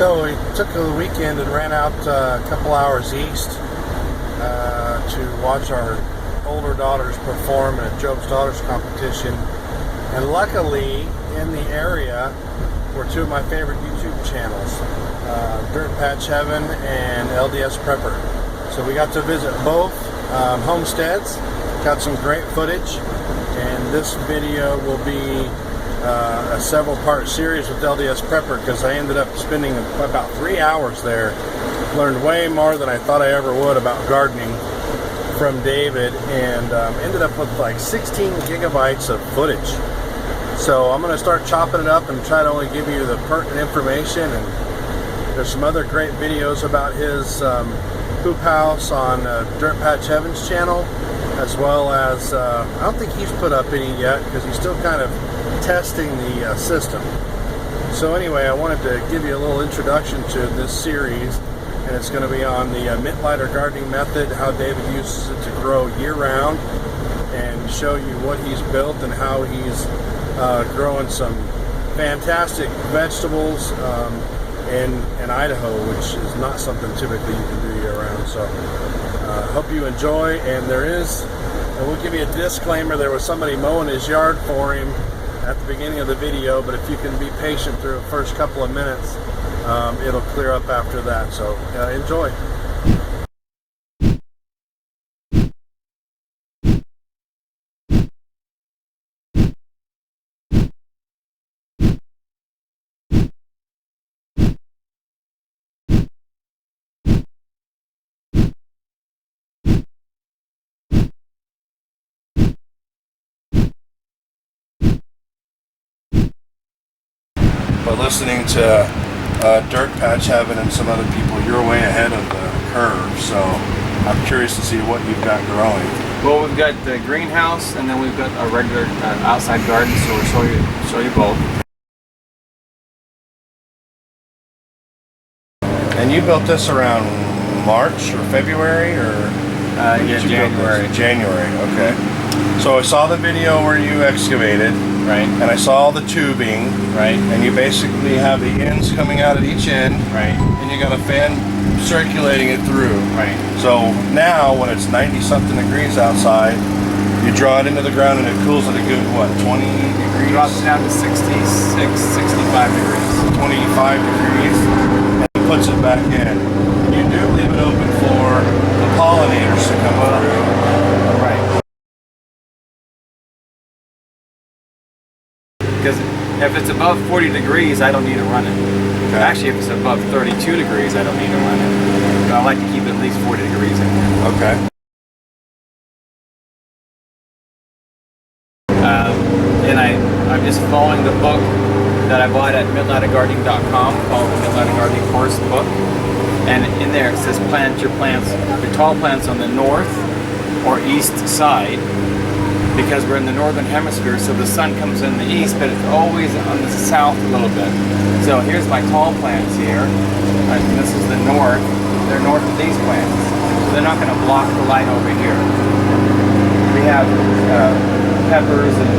So we took the weekend and ran out a couple hours east to watch our older daughters perform in a Job's Daughters competition. And luckily, in the area were two of my favorite YouTube channels, Dirt Patch Heaven and LDSPrepper. So we got to visit both homesteads, got some great footage, and this video will be a several-part series with LDSPrepper because I ended up spending about 3 hours there. Learned way more than I thought I ever would about gardening from David, and ended up with like 16 gigabytes of footage. So I'm going to start chopping it up and try to only give you the pertinent information. And there's some other great videos about his hoop house on Dirt Patch Heaven's channel, as well as I don't think he's put up any yet because he's still kind of testing the system. So anyway, I wanted to give you a little introduction to this series, and it's going to be on the Mittleider gardening method, how David uses it to grow year-round, and show you what he's built and how he's growing some fantastic vegetables in Idaho, which is not something typically you can do year-round. So hope you enjoy. And we'll give you a disclaimer, there was somebody mowing his yard for him at the beginning of the video, but if you can be patient through the first couple of minutes, it'll clear up after that. So enjoy. But listening to Dirt Patch Heaven and some other people, you're way ahead of the curve, so I'm curious to see what you've got growing. Well, we've got the greenhouse, and then we've got a regular outside garden, so we'll show you both. And you built this around March or February, or? Yeah, January. January, okay. So I saw the video where you excavated. Right. And I saw the tubing. Right. And you basically have the ends coming out at each end. Right. And you got a fan circulating it through. Right. So now when it's 90-something degrees outside, you draw it into the ground and it cools at a good, what, 20 degrees? It drops down to 66, 65 degrees. 25 degrees. And it puts it back in. You do leave it open for the pollinators to come through. Right. Because if it's above 40 degrees, I don't need to run it. Okay. Actually, if it's above 32 degrees, I don't need to run it. But I like to keep at least 40 degrees in there. Okay. And I'm just following the book that I bought at mittleidergardening.com called the Mittleider Gardening Course book. And in there it says plant your plants, your tall plants on the north or east side, because we're in the northern hemisphere, so the sun comes in the east, but it's always on the south a little bit. So here's my tall plants here, and this is the north. They're north of these plants, so they're not going to block the light over here. We have peppers and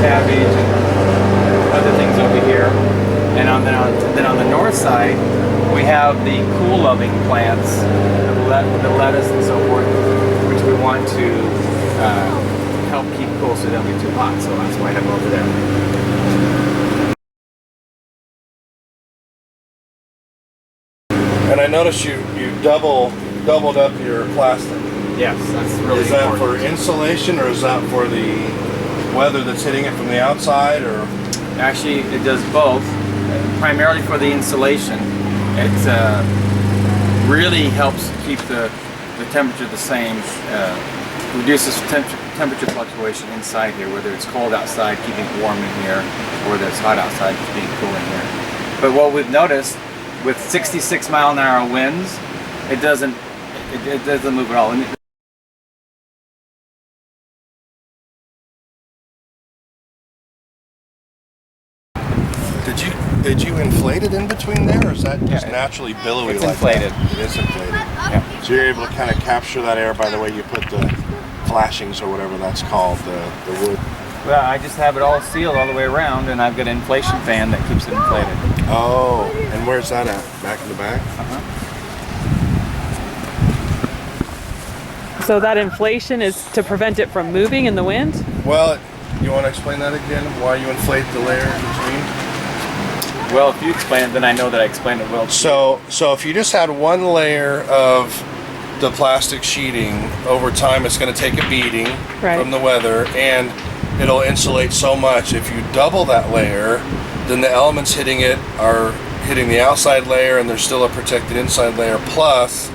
cabbage and other things over here, and then on the north side, we have the cool-loving plants, the lettuce and so forth, which we want to help keep cool so it doesn't get too hot, so that's why I have them over there. And I noticed you doubled up your plastic. Yes, that's really important. Is that for insulation, or is that for the weather that's hitting it from the outside, or? Actually, it does both. Primarily for the insulation. It really helps keep the temperature the same. Reduces temperature fluctuation inside here, whether it's cold outside, keeping it warm in here, or whether it's hot outside, keeping it cool in here. But what we've noticed with 66-mile-an-hour winds, it doesn't move at all. Did you inflate it in between there, or is that just naturally billowy? It's like inflated. That? It is inflated. Yeah. So you're able to kind of capture that air by the way you put the flashings, or whatever that's called, the wood Well, I just have it all sealed all the way around, and I've got an inflation fan that keeps it inflated. Oh, and where's that at? Back in the back? So that inflation is to prevent it from moving in the wind? Well, you want to explain that again? Why you inflate the layer in between? Well, if you explain it, then I know that I explained it well. So if you just had one layer of the plastic sheeting, over time it's going to take a beating from the weather, and it'll insulate so much. If you double that layer, then the elements hitting it are hitting the outside layer, and there's still a protected inside layer. Plus,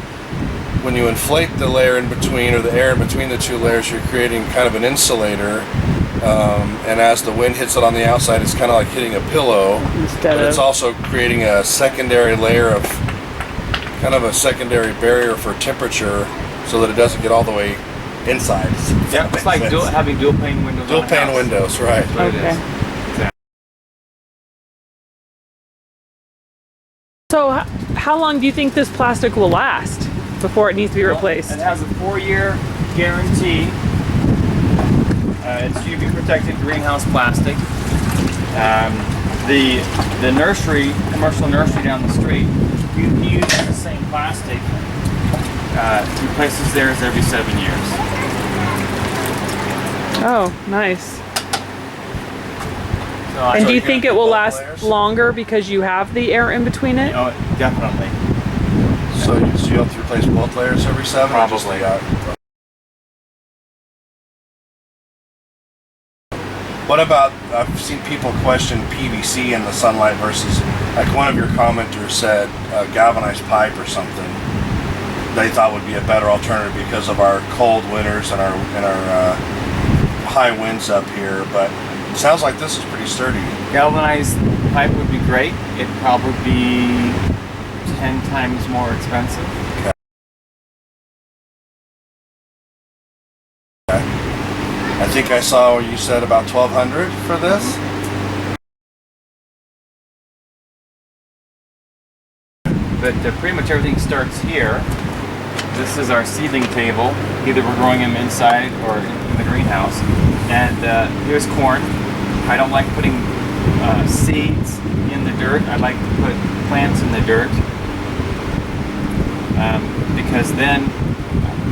when you inflate the layer in between, or the air in between the two layers, you're creating kind of an insulator. And as the wind hits it on the outside, it's kind of like hitting a pillow. But it's also creating a secondary layer of, kind of a secondary barrier for temperature, so that it doesn't get all the way inside. Yeah, it's like having dual pane windows. Dual pane windows, right? That's what it is. So how long do you think this plastic will last before it needs to be replaced? It has a 4-year guarantee. It's UV protected greenhouse plastic. The nursery, commercial nursery down the street, uses the same plastic. Replaces theirs every 7 years. Oh, nice. So And do you think it will last longer because you have the air in between it? Oh, definitely. So you have to replace both layers every 7? Probably. What about, I've seen people question PVC in the sunlight versus, like one of your commenters said, galvanized pipe or something. They thought would be a better alternative because of our cold winters and our high winds up here. But it sounds like this is pretty sturdy. Galvanized pipe would be great. It'd probably be 10 times more expensive. I think I saw you said about $1,200 for this. But pretty much everything starts here. This is our seedling table. Either we're growing them inside or in the greenhouse. And here's corn. I don't like putting seeds in the dirt. I like to put plants in the dirt because then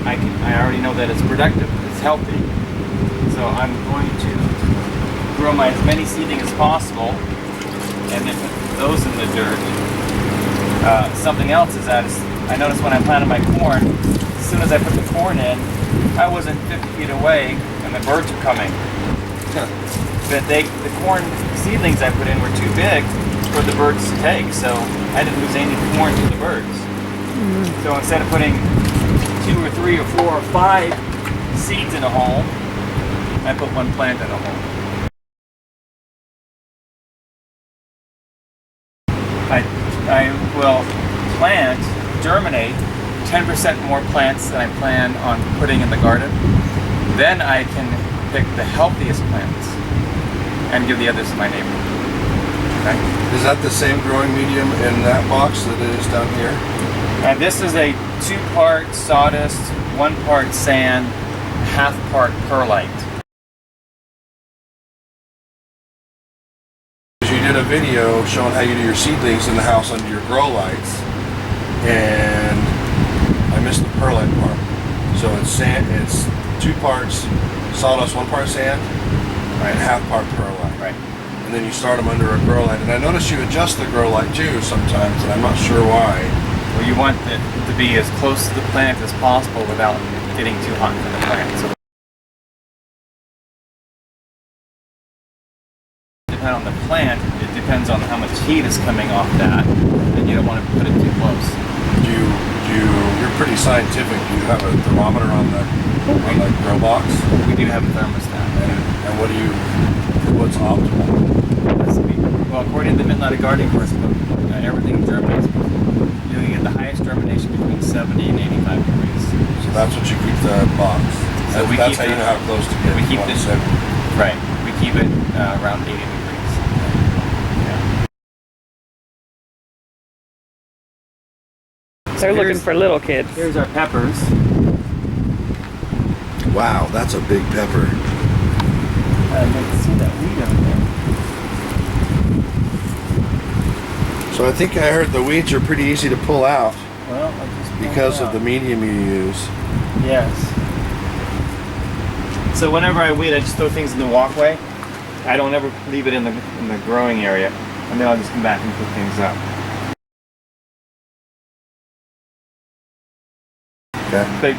I already know that it's productive. It's healthy. So I'm going to grow as many seedlings as possible and then put those in the dirt. Something else is that I noticed when I planted my corn, as soon as I put the corn in, I wasn't 50 feet away and the birds were coming. But the corn seedlings I put in were too big for the birds to take, so I didn't lose any corn to the birds. So instead of putting 2 or 3 or 4 or 5 seeds in a hole, I put one plant in a hole. I will germinate 10% more plants than I plan on putting in the garden. Then I can pick the healthiest plants and give the others to my neighbor. Okay? Is that the same growing medium in that box that it is down here? And this is a 2-part sawdust, 1-part sand, half-part perlite. You did a video showing how you do your seedlings in the house under your grow lights, and I missed the perlite part. So it's sand. It's 2 parts sawdust, 1 part sand, and half-part perlite. Right. And then you start them under a grow light. And I notice you adjust the grow light too sometimes, and I'm not sure why. Well, you want it to be as close to the plant as possible without getting too hot for the plant. So depend on the plant, it depends on how much heat is coming off that, and you don't want to put it too close. You're pretty scientific. Do you have a thermometer on the grow box? We do have a thermostat. And what's optimal? Well, according to the Mittleider Gardening Course book, everything germinates. You can get the highest germination between 70 and 85 degrees. So that's what you keep the box. So that's how you know how close to get. We keep this right. We keep it around 80 degrees. Yeah. They're looking for little kids. Here's our peppers. Wow, that's a big pepper. I'd like to see that weed over there. So I think I heard the weeds are pretty easy to pull out Well, I just pulled because it of the out. medium you use. Yes. So whenever I weed, I just throw things in the walkway. I don't ever leave it in the growing area, and then I'll just come back and pick things up. Okay. But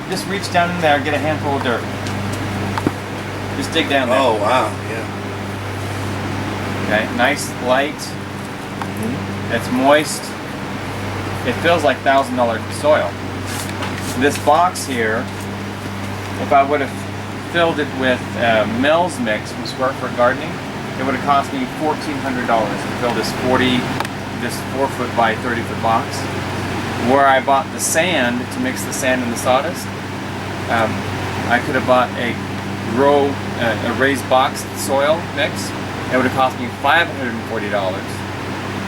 just reach down in there, get a handful of dirt. Just dig down there. Oh wow, yeah. Okay, nice, light. It's moist. It feels like $1,000 soil. This box here, if I would have filled it with Mills mix from Square-Foot Gardening, it would have cost me $1,400 to fill this 4-foot by 30-foot box. Where I bought the sand to mix the sand and the sawdust, I could have bought a raised box soil mix. It would have cost me $540.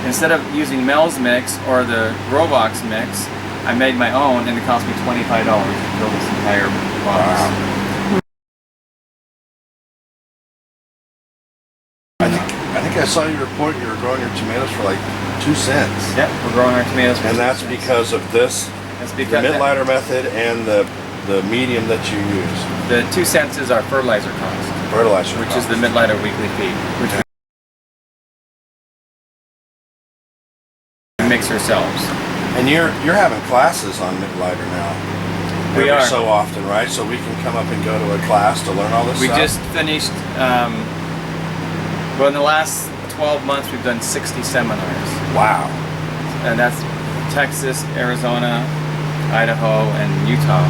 Instead of using Mel's mix or the grow box mix, I made my own, and it cost me $25 to fill this entire box. Wow. I think I saw you report you were growing your tomatoes for like 2 cents. Yep, we're growing our tomatoes. For And 2 that's cents. because of this, That's the because Mittleider Method and the medium that you use. the 2 cents is our fertilizer cost, Fertilizer. which is the Mittleider weekly feed, which we mix ourselves. And you're having classes on Mittleider now. We Every are. so often, right? So we can come up and go to a class to learn all this We stuff? just finished, well, in the last 12 months, we've done 60 seminars. Wow. And that's Texas, Arizona, Idaho, and Utah.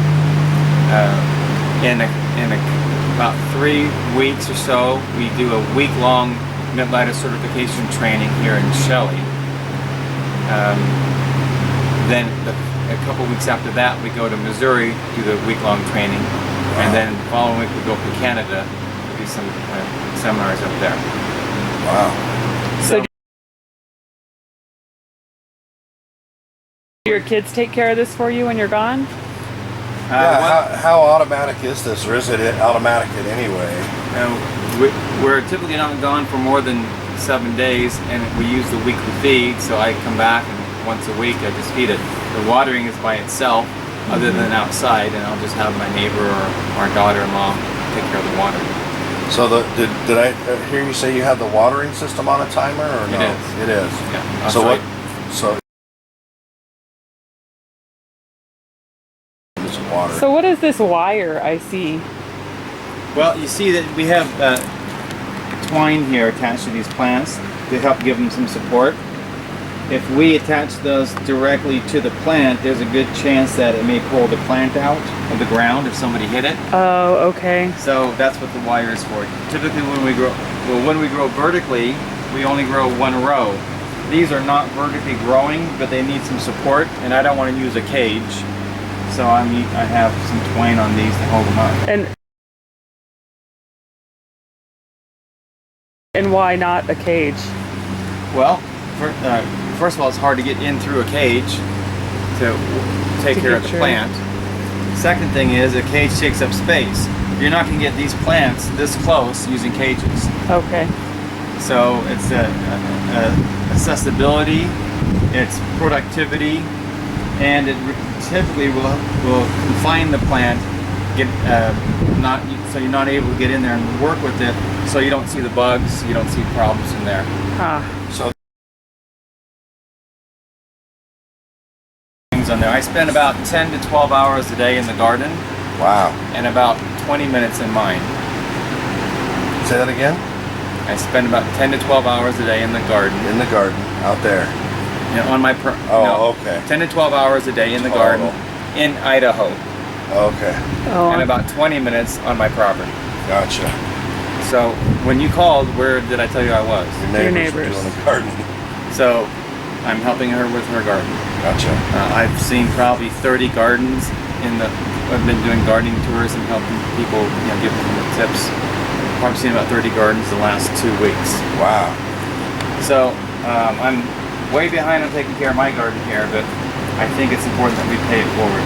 In about 3 weeks or so, we do a week-long Mittleider certification training here in Shelley. Then a couple weeks after that, we go to Missouri, do the week-long training, and then the following week we go to Canada to do some seminars up there. Wow. So do your kids take care of this for you when you're gone? Yeah, how automatic is this, or is it automatic in any way? We're typically not gone for more than 7 days, and we use the weekly feed, so I come back and once a week I just feed it. The watering is by itself, other than outside, and I'll just have my neighbor or our daughter-in-law take care of the watering. So did I hear you say you have the watering system on a timer, or no? It is. It is. Yeah. So what? So it's water. So what is this wire I see? Well, you see that we have twine here attached to these plants to help give them some support. If we attach those directly to the plant, there's a good chance that it may pull the plant out of the ground if somebody hit it. Oh, okay. So that's what the wire is for. Typically when we grow vertically, we only grow 1 row. These are not vertically growing, but they need some support, and I don't want to use a cage. So I have some twine on these to hold them up. And why not a cage? Well, first of all, it's hard to get in through a cage to take care of the plant. Second thing is, a cage takes up space. You're not going to get these plants this close using cages. Okay. So it's accessibility, it's productivity, and it typically will confine the plant. So you're not able to get in there and work with it. So you don't see the bugs, you don't see problems in there. So On there. I spend about 10 to 12 hours a day in the garden. wow. And about 20 minutes in mine. Say that again. I spend about 10 to 12 hours a day in the garden. In the garden, out there. You know, on my Okay. 10 to 12 hours a day in the garden in Idaho. Okay. And about 20 minutes on my property. Gotcha. So when you called, where did I tell you I was? Your neighbors are doing the garden. So I'm helping her with her garden. Gotcha. I've seen probably 30 gardens I've been doing gardening tours and helping people, give them the tips. I've seen about 30 gardens the last 2 weeks. Wow. So I'm way behind on taking care of my garden here, but I think it's important that we pay it forward.